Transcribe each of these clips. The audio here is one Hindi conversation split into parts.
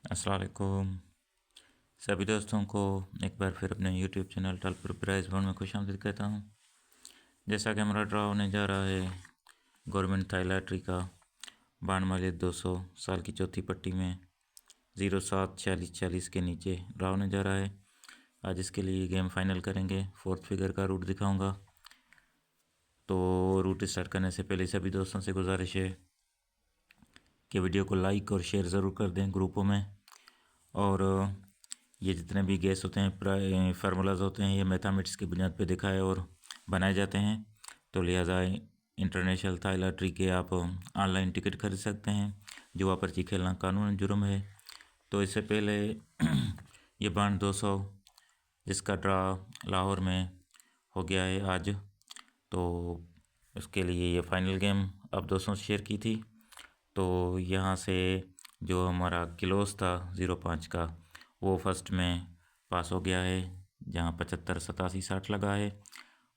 अस्सलाम वालेकुम। सभी दोस्तों को एक बार फिर अपने YouTube चैनल टलपुर प्राइज़ बोर्ड में खुशामदीद कहता हूँ। जैसा कि हमारा ड्रा होने जा रहा है गवर्नमेंट थाई लॉटरी का बांड मालियत 200 साल की चौथी पट्टी में 07 46 40 के नीचे ड्रा होने जा रहा है। आज इसके लिए गेम फाइनल करेंगे। फोर्थ फिगर का रूट दिखाऊंगा। तो रूट स्टार्ट करने से पहले सभी दोस्तों से गुजारिश है कि वीडियो को लाइक और शेयर ज़रूर कर दें ग्रुपों में। और ये जितने भी गैस होते हैं फार्मूलाज होते हैं ये मैथमेटिक्स की बुनियाद पे दिखाए और बनाए जाते हैं। तो लिहाजा इंटरनेशनल थाई लॉटरी के आप ऑनलाइन टिकट खरीद सकते हैं। जुआ पर्ची खेलना कानून जुर्म है। तो इससे पहले ये बांड 200 जिसका ड्रा लाहौर में हो गया है आज, तो उसके लिए ये फाइनल गेम अब दोस्तों से शेयर की थी। तो यहाँ से जो हमारा किलोस था 05 का वो फर्स्ट में पास हो गया है, जहाँ 75 87 60 लगा है।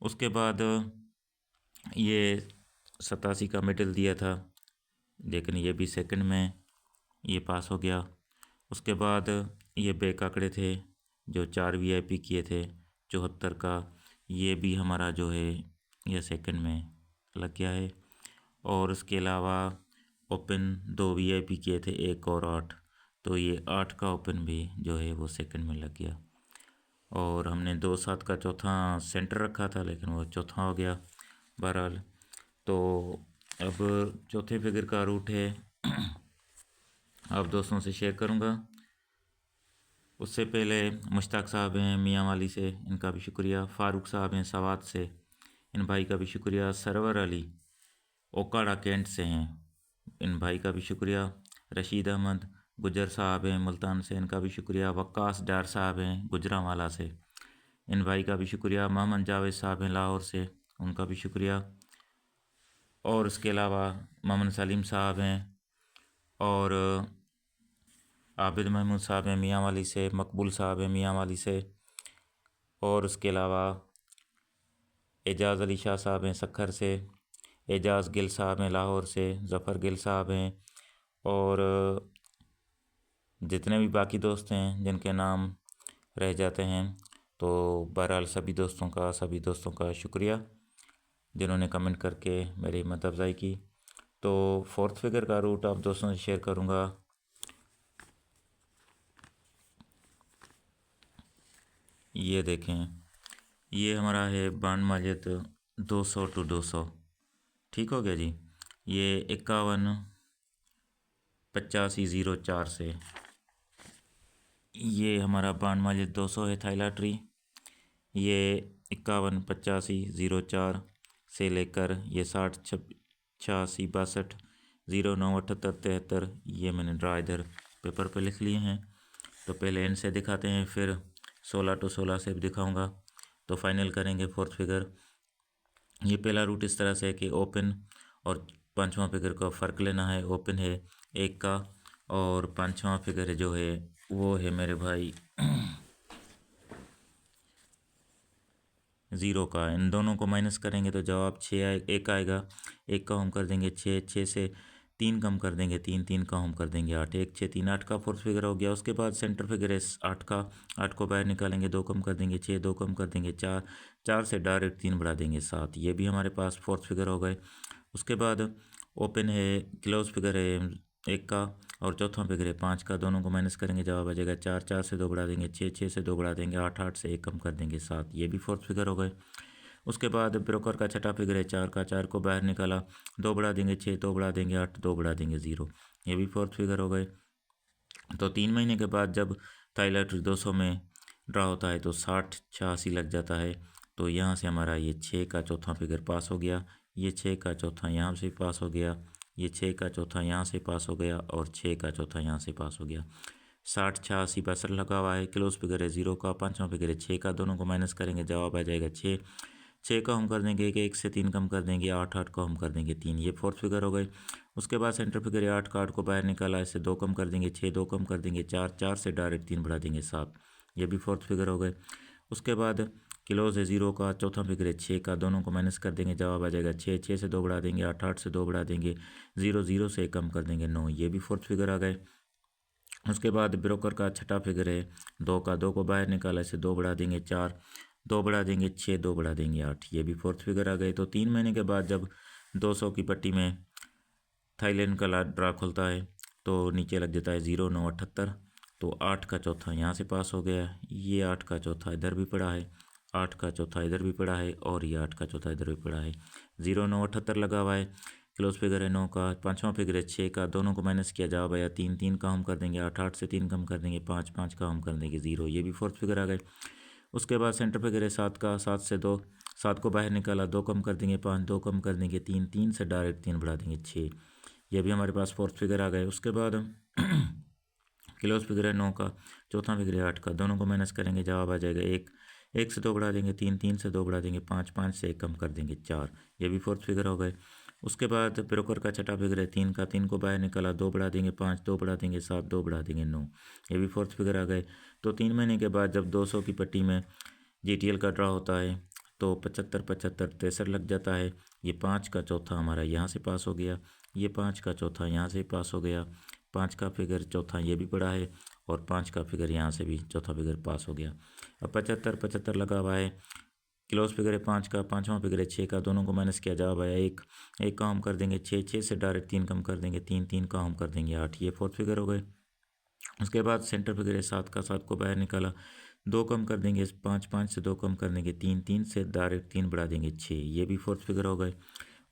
उसके बाद ये 87 का मिडिल दिया था, लेकिन ये भी सेकंड में ये पास हो गया। उसके बाद ये बैक आंकड़े थे जो 4 VIP किए थे 74 का, ये भी हमारा जो है ये सेकंड में लग गया है। और उसके अलावा ओपन 2 VIP किए थे 1 और 8, तो ये 8 का ओपन भी जो है वो सेकंड में लग गया। और हमने 2-7 का चौथा सेंटर रखा था लेकिन वो चौथा हो गया बहरहाल। तो अब चौथे फिगर का रूट है आप दोस्तों से शेयर करूँगा। उससे पहले मुश्ताक साहब हैं मियाँ वाली से, इनका भी शुक्रिया। फ़ारूक साहब हैं सवात से, इन भाई का भी शुक्रिया। सरवर अली ओकाड़ा कैंट से हैं, इन भाई का भी शुक्रिया। रशीद अहमद गुजर साहब हैं मुल्तान से, इनका भी शुक्रिया। वक्कास डार साहब हैं गुजरांवाला से, इन भाई का भी शुक्रिया। मोहम्मद जावेद साहब हैं लाहौर से, उनका भी शुक्रिया। और उसके अलावा मोहम्मद सलीम साहब हैं और आबिद महमूद साहब हैं मियाँ वाली से, मकबूल साहब हैं मियाँ वाली से। और उसके अलावा एजाज़ अली शाह साहब हैं सखर से, एजाज़ गिल साहब हैं लाहौर से, ज़फ़र गिल साहब हैं। और जितने भी बाकी दोस्त हैं जिनके नाम रह जाते हैं, तो बहरहाल सभी दोस्तों का शुक्रिया जिन्होंने कमेंट करके मेरी हिम्मत अफजाई की। तो फोर्थ फिगर का रूट आप दोस्तों से शेयर करूँगा। ये देखें, ये हमारा है बांड मालियत 200 टू 200, ठीक हो गया जी। ये 51 85 04 से ये हमारा बांड मालियत 200 है थाई लॉटरी। ये 51 85 04 से लेकर ये 60 86 62 09 78 73 ये मैंने ड्रा इधर पेपर पे लिख लिए हैं। तो पहले एंड से दिखाते हैं, फिर 16 टू 16 से भी दिखाऊंगा। तो फाइनल करेंगे फोर्थ फिगर। ये पहला रूट इस तरह से है कि ओपन और पांचवा फिगर का फ़र्क लेना है। ओपन है 1 का और पांचवा फिगर जो है वो है मेरे भाई 0 का। इन दोनों को माइनस करेंगे तो जवाब 1 आएगा। 1 का हम कर देंगे 6, 6 से 3 कम कर देंगे 3, 3 का हम कर देंगे 8, 1 6 3 8 का फोर्थ फिगर हो गया। उसके बाद सेंटर फिगर है 8 का, 8 को बाहर निकालेंगे 2 कम कर देंगे 6, 2 कम कर देंगे 4, 4 से डायरेक्ट 3 बढ़ा देंगे 7, ये भी हमारे पास फोर्थ फिगर हो गए। उसके बाद ओपन है क्लोज फिगर है 1 का और चौथा फिगर है 5 का, दोनों को माइनस करेंगे जवाब आ जाएगा 4, 4 से 2 बढ़ा देंगे 6, 6 से 2 बढ़ा देंगे 8, 8 से 1 कम कर देंगे 7, ये भी फोर्थ फिगर हो गए। उसके बाद ब्रोकर का छठा फिगर है 4 का, 4 को बाहर निकाला 2 बढ़ा देंगे 6, 2 बढ़ा देंगे 8, 2 बढ़ा देंगे 0, ये भी फोर्थ फिगर हो गए। तो 3 महीने के बाद जब थाई लॉटरी 200 में ड्रा होता है तो 60 86 लग जाता है। तो यहाँ से हमारा ये 6 का चौथा फिगर पास हो गया, ये 6 का चौथा यहाँ से पास हो गया, ये 6 का चौथा यहाँ से पास हो गया और 6 का चौथा यहाँ से पास हो गया। 60 86 62 लगा हुआ है। क्लोज फिगर है 0 का, पांचवा फिगर है 6 का, दोनों को माइनस करेंगे जवाब आ जाएगा 6, 6 का हम कर देंगे कि 1 से 3 कम कर देंगे 8, 8 का हम कर देंगे 3, ये फोर्थ फिगर हो गए। उसके बाद सेंटर फिगर है 8 का, 8 को बाहर निकाला, इससे 2 कम कर देंगे 6, 2 कम कर देंगे 4, 4 से डायरेक्ट 3 बढ़ा देंगे 7, ये भी फोर्थ फिगर हो गए। उसके बाद क्लोज है 0 का, चौथा फिगर है 6 का, दोनों को माइनस कर देंगे जवाब आ जाएगा 6, 6 से 2 बढ़ा देंगे 8, 8 से 2 बढ़ा देंगे 0, 0 से 1 कम कर देंगे 9, ये भी फोर्थ फिगर आ गए। उसके बाद ब्रोकर का छठा फिगर है 2 का, 2 को बाहर निकाला, इसे 2 बढ़ा देंगे 4, 2 बढ़ा देंगे 6, 2 बढ़ा देंगे 8, ये भी फोर्थ फिगर आ गए। तो 3 महीने के बाद जब 200 की पट्टी में थाईलैंड का ड्रा खुलता है तो नीचे लग जाता है 0978, तो 8 का चौथा यहाँ से पास हो गया, ये 8 का चौथा इधर भी पड़ा है, 8 का चौथा इधर भी पड़ा है और ये 8 का चौथा इधर भी पड़ा है। 0978 लगा हुआ है। क्लोज फिगर है 9 का, पाँचवा फिगर है 6 का, दोनों को माइनस किया जाओ भैया, 3 3 का हम कर देंगे 8, 8 से 3 कम कर देंगे 5, 5 का हम कर देंगे 0, ये भी फोर्थ फिगर आ गए। उसके बाद सेंटर फिगर है 7 का, 7 से 2, 7 को बाहर निकाला, 2 कम कर देंगे 5, 2 कम कर देंगे 3, 3 से डायरेक्ट 3 बढ़ा देंगे 6, ये भी हमारे पास फोर्थ फिगर आ गए। उसके बाद क्लोज फिगर है 9 का, चौथा फिगर है 8 का, दोनों को माइनस करेंगे जवाब आ जाएगा 1, 1 से 2 बढ़ा देंगे 3, 3 से 2 बढ़ा देंगे 5, 5 से 1 कम कर देंगे 4, ये भी फोर्थ फिगर हो गए। उसके बाद ब्रोकर का छठा फिगर है 3 का, 3 को बाहर निकाला, 2 बढ़ा देंगे 5, 2 बढ़ा देंगे 7, 2 बढ़ा देंगे 9, ये भी फोर्थ फिगर आ गए। तो 3 महीने के बाद जब 200 की पट्टी में GTL का ड्रा होता है तो 75, 75, 63 लग जाता है। ये 5 का चौथा हमारा यहाँ से पास हो गया, ये 5 का चौथा यहाँ से पास हो गया, 5 का फिगर चौथा ये भी पड़ा है और 5 का फिगर यहाँ से भी चौथा फिगर पास हो गया। अब 75, 75 लगा हुआ है। क्लोज फिगर है 5 का, पाँचवा फिगर है 6 का, दोनों को माइनस किया जवाब आया 1, 1 का हम कर देंगे 6, 6 से डायरेक्ट 3 कम कर देंगे 3, 3 का हम कर देंगे 8, ये फोर्थ फिगर हो गए। उसके बाद सेंटर फिगर है 7 का, 7 को बाहर निकाला, 2 कम कर देंगे 5, 5 से 2 कम कर देंगे 3, 3 से डायरेक्ट 3 बढ़ा देंगे 6, ये भी फोर्थ फिगर हो गए।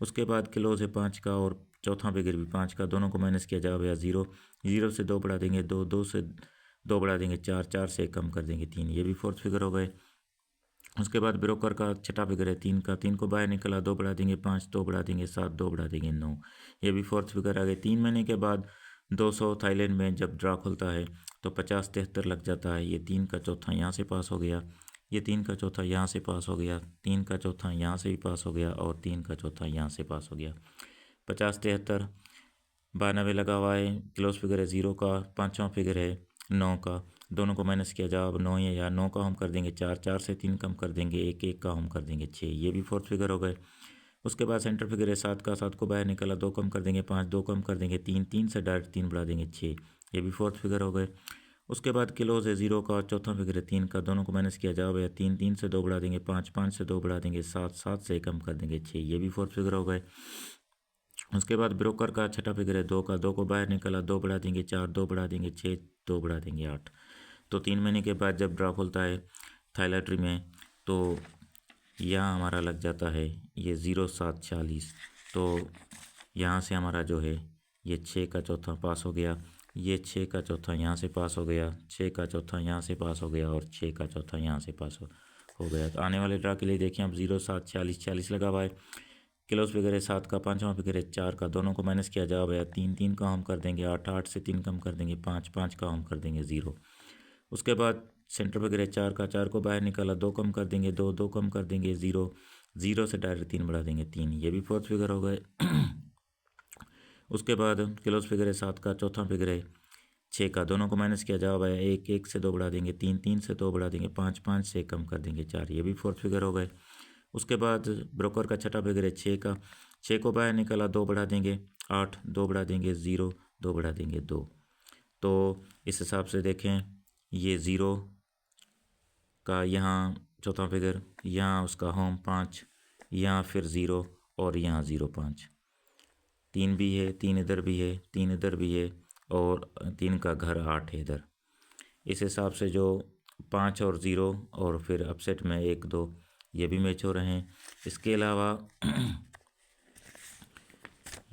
उसके बाद क्लोज है 5 का और चौथा फिगर भी 5 का, दोनों को माइनस किया जाओ भैया 0, 0 से 2 बढ़ा देंगे 2, 2 से 2 बढ़ा देंगे 4, 4 से 1 कम कर देंगे 3, ये भी फोर्थ फिगर हो गए। उसके बाद ब्रोकर का छठा फिगर है 3 का, 3 को बाहर निकला, 2 बढ़ा देंगे 5, 2 बढ़ा देंगे 7, 2 बढ़ा देंगे 9, ये भी फोर्थ फिगर आ गए। 3 महीने के बाद 200 थाईलैंड में जब ड्रा खुलता है तो 50, 73 लग जाता है। ये 3 का चौथा यहाँ से पास हो गया, ये 3 का चौथा यहाँ से पास हो गया, 3 का चौथा यहाँ से भी पास हो गया और 3 का चौथा यहाँ से पास हो गया। 50, 73, 92 लगा हुआ है। क्लोज फिगर है 0 का, पाँचवा फिगर है 9 का, दोनों को माइनस किया जवाब 9 है, या 9 का हम कर देंगे 4, 4 से 3 कम कर देंगे 1, 1 का हम कर देंगे 6, ये भी फोर्थ फिगर हो गए। उसके बाद सेंटर फिगर है 7 का, 7 को बाहर निकाला, 2 कम कर देंगे 5, 2 कम कर देंगे 3, 3 से डायरेक्ट 3 बढ़ा देंगे 6, ये भी फोर्थ फिगर हो गए। उसके बाद क्लोज है 0 का, चौथा फिगर है 3 का, दोनों को माइनस किया जवाब है 3, 3 से 2 बढ़ा देंगे 5, 5 से 2 बढ़ा देंगे 7, 7 से कम कर देंगे 6, ये भी फोर्थ फिगर हो गए। उसके बाद ब्रोकर का छठा फिगर है 2 का, 2 को बाहर निकाला, 2 बढ़ा देंगे 4, 2 बढ़ा देंगे 6, 2 बढ़ा देंगे 8। तो 3 महीने के बाद जब ड्रा खुलता है थाईलैंड में तो यहाँ हमारा लग जाता है ये 0740, तो यहाँ से हमारा जो है ये 6 का चौथा पास हो गया, ये 6 का चौथा यहाँ से पास हो गया, 6 का चौथा यहाँ से पास हो गया और 6 का चौथा यहाँ से पास हो गया। तो आने वाले ड्रा के लिए देखिए अब 0740, 40 लगा हुआ है। क्लोज फिगर है 7 का, पाँचवा फिगर है 4 का, दोनों को माइनस किया जाओ भैया 3, 3 का हम कर देंगे 8, 8 से 3 कम कर देंगे 5, 5 का हम कर देंगे 0। उसके बाद सेंटर फिगर है 4 का, 4 को बाहर निकाला, 2 कम कर देंगे 2, 2 कम कर देंगे 0, 0 से डायरेक्ट 3 बढ़ा देंगे 3, ये भी फोर्थ फिगर हो गए। उसके बाद क्लोज फिगर है 7 का, चौथा फिगर है 6 का, दोनों को माइनस किया जाओ भैया 1, 1 से 2 बढ़ा देंगे 3, 3 से 2 बढ़ा देंगे 5, 5 से कम कर देंगे 4, ये भी फोर्थ फिगर हो गए। उसके बाद ब्रोकर का छठा फिगर है 6 का, 6 को बाहर निकाला, 2 बढ़ा देंगे 8, 2 बढ़ा देंगे 0, 2 बढ़ा देंगे 2। तो इस हिसाब से देखें ये 0 का यहाँ चौथा फिगर, यहाँ उसका होम 5, यहाँ फिर 0 और यहाँ 0, 5, 3 भी है, 3 इधर भी है, 3 इधर भी है और 3 का घर 8 है इधर। इस हिसाब से जो 5 और 0 और फिर अपसेट में 1, 2 ये भी मैच हो रहे हैं। इसके अलावा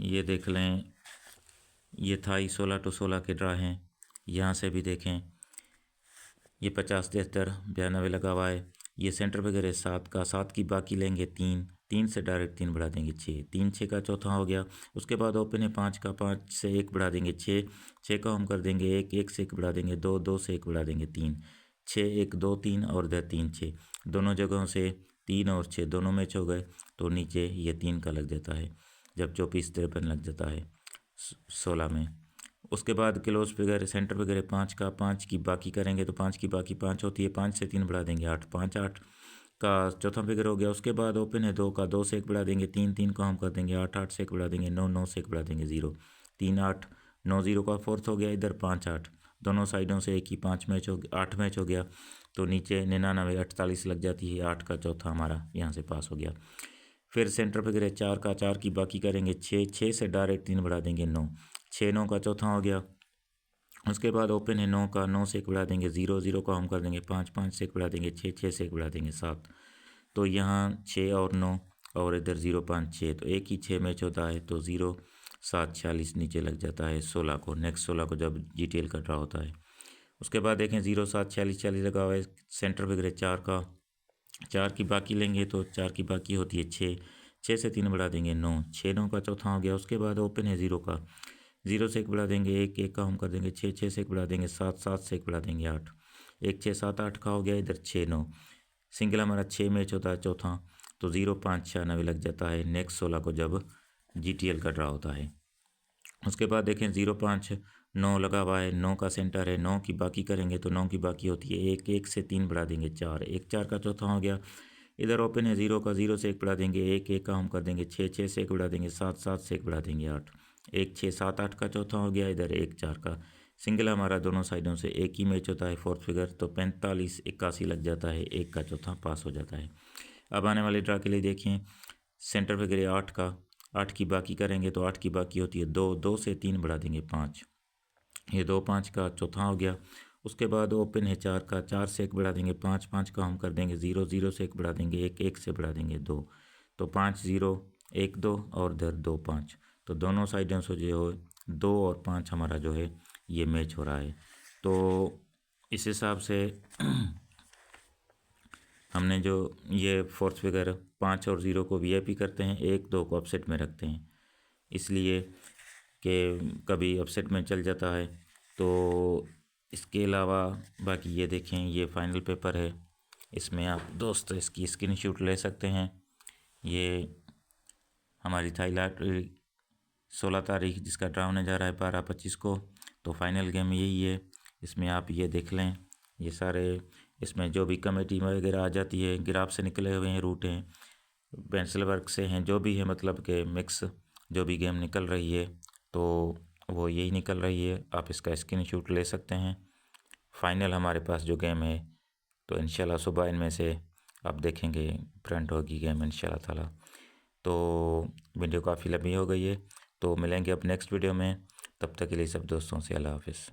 ये देख लें ये था 16 to 16 के ड्रा हैं, यहाँ से भी देखें ये 50, 73, 92 लगा हुआ है। ये सेंटर फिगर है 7 का, 7 की बाकी लेंगे 3, 3 से डायरेक्ट 3 बढ़ा देंगे 6, 3 6 का चौथा हो गया। उसके बाद ओपन है 5 का, 5 से 1 बढ़ा देंगे 6, 6 का हम कर देंगे 1, 1 से 1 बढ़ा देंगे 2, 2 से 1 बढ़ा देंगे 3, 6, 1, 2, 3 और इधर 3, 6, दोनों जगहों से 3 और 6 दोनों मैच हो गए, तो नीचे ये 3 का लग जाता है जब 24, 53 लग जाता है 16 में। उसके बाद क्लोज फिगर सेंटर फिगर है 5 का, 5 की बाकी करेंगे तो 5 की बाकी 5 होती है, 5 से 3 बढ़ा देंगे 8, 5, 8 का चौथा फिगर हो गया। उसके बाद ओपन है 2 का, 2 से 1 बढ़ा देंगे 3, 3 का हम कर देंगे 8, 8 से 1 बढ़ा देंगे 9, 9 से 1 बढ़ा देंगे 0, 3, 8, 9, 0 का फोर्थ हो गया इधर 5, 8, दोनों साइडों से एक ही 5 मैच हो गया, 8 मैच हो गया। तो नीचे 99 48 लग जाती है, 8 का चौथा हमारा यहाँ से पास हो गया। फिर सेंटर फिगर है 4 का, 4 की बाकी करेंगे 6, 6 से डायरेक्ट 3 बढ़ा देंगे 9, 6 9 का चौथा हो गया। उसके बाद ओपन है 9 का, 9 से एक बढ़ा देंगे 0, 0 का हम कर देंगे 5, 5 से एक बढ़ा देंगे 6, 6 से एक बढ़ा देंगे 7। तो यहाँ 6 और 9 और इधर 0 5 6, तो एक ही 6 मैच होता है। तो 0 7 46 नीचे लग जाता है 16 को, नेक्स्ट 16 को जब GTL का ड्रा होता है। उसके बाद देखें 0 7 46 40 लगा हुआ है, सेंटर फिगर है 4 का, 4 की बाकी लेंगे तो 4 की बाकी होती है 6, 6 से 3 बढ़ा देंगे 9, 6 9 का चौथा हो गया। उसके बाद ओपन है 0 का, 0 से एक बढ़ा देंगे 1, 1 का हम कर देंगे 6, 6 से एक बढ़ा देंगे 7, 7 से एक बढ़ा देंगे 8, 1 6 7 8 का हो गया। इधर 6 9 सिंगल हमारा 6 मैच होता है चौथा, तो 0 5 96 लग जाता है नेक्स्ट 16 को जब GTL का ड्रा होता है। उसके बाद देखें 0 5 9 लगा हुआ है, 9 का सेंटर है, 9 की बाकी करेंगे तो 9 की बाकी होती है 1, 1 से 3 बढ़ा देंगे 4, 1 4 का चौथा हो गया। इधर ओपन है 0 का, 0 से एक बढ़ा देंगे 1, 1 का हम कर देंगे 6, 6 से एक बढ़ा देंगे 7, 7 से एक बढ़ा देंगे 8, 1 6 7 8 का चौथा हो गया। इधर 1 4 का सिंगल हमारा दोनों साइडों से एक ही मैच होता है फोर्थ फिगर, तो 45 81 लग जाता है, 1 का चौथा पास हो जाता है। अब आने वाले ड्रा के लिए देखिए सेंटर फिगर है 8 का, 8 की बाकी करेंगे तो 8 की बाकी होती है 2, 2 से 3 बढ़ा देंगे 5, ये 2 5 का चौथा हो गया। उसके बाद ओपन है 4 का, 4 से एक बढ़ा देंगे 5, 5 का हम कर देंगे 0, 0 से एक बढ़ा देंगे 1, 1 से बढ़ा देंगे 2, तो 5 0 1 2 और इधर 2 5, तो दोनों साइडों से जो है 2 और 5 हमारा जो है ये मैच हो रहा है। तो इस हिसाब से हमने जो ये फोर्थ फिगर 5 और 0 को VIP करते हैं, 1 2 को अपसेट में रखते हैं, इसलिए कि कभी अपसेट में चल जाता है। तो इसके अलावा बाकी ये देखें, ये फाइनल पेपर है, इसमें आप दोस्त इसकी स्क्रीनशॉट ले सकते हैं। ये हमारी थाईलैंड 16 तारीख जिसका ड्रा होने जा रहा है 12-25 को, तो फाइनल गेम यही है। इसमें आप ये देख लें, ये सारे इसमें जो भी कमेटी वगैरह आ जाती है, ग्राफ से निकले हुए हैं, रूट हैं, पेंसिल वर्क से हैं, जो भी है मतलब कि मिक्स जो भी गेम निकल रही है तो वो यही निकल रही है। आप इसका स्क्रीनशॉट ले सकते हैं। फाइनल हमारे पास जो गेम है तो इंशाल्लाह सुबह इनमें से आप देखेंगे प्रिंट होगी गेम इंशाल्लाह ताला। तो वीडियो काफ़ी लंबी हो गई है, तो मिलेंगे अब नेक्स्ट वीडियो में, तब तक के लिए सब दोस्तों से अल्लाह हाफिज़।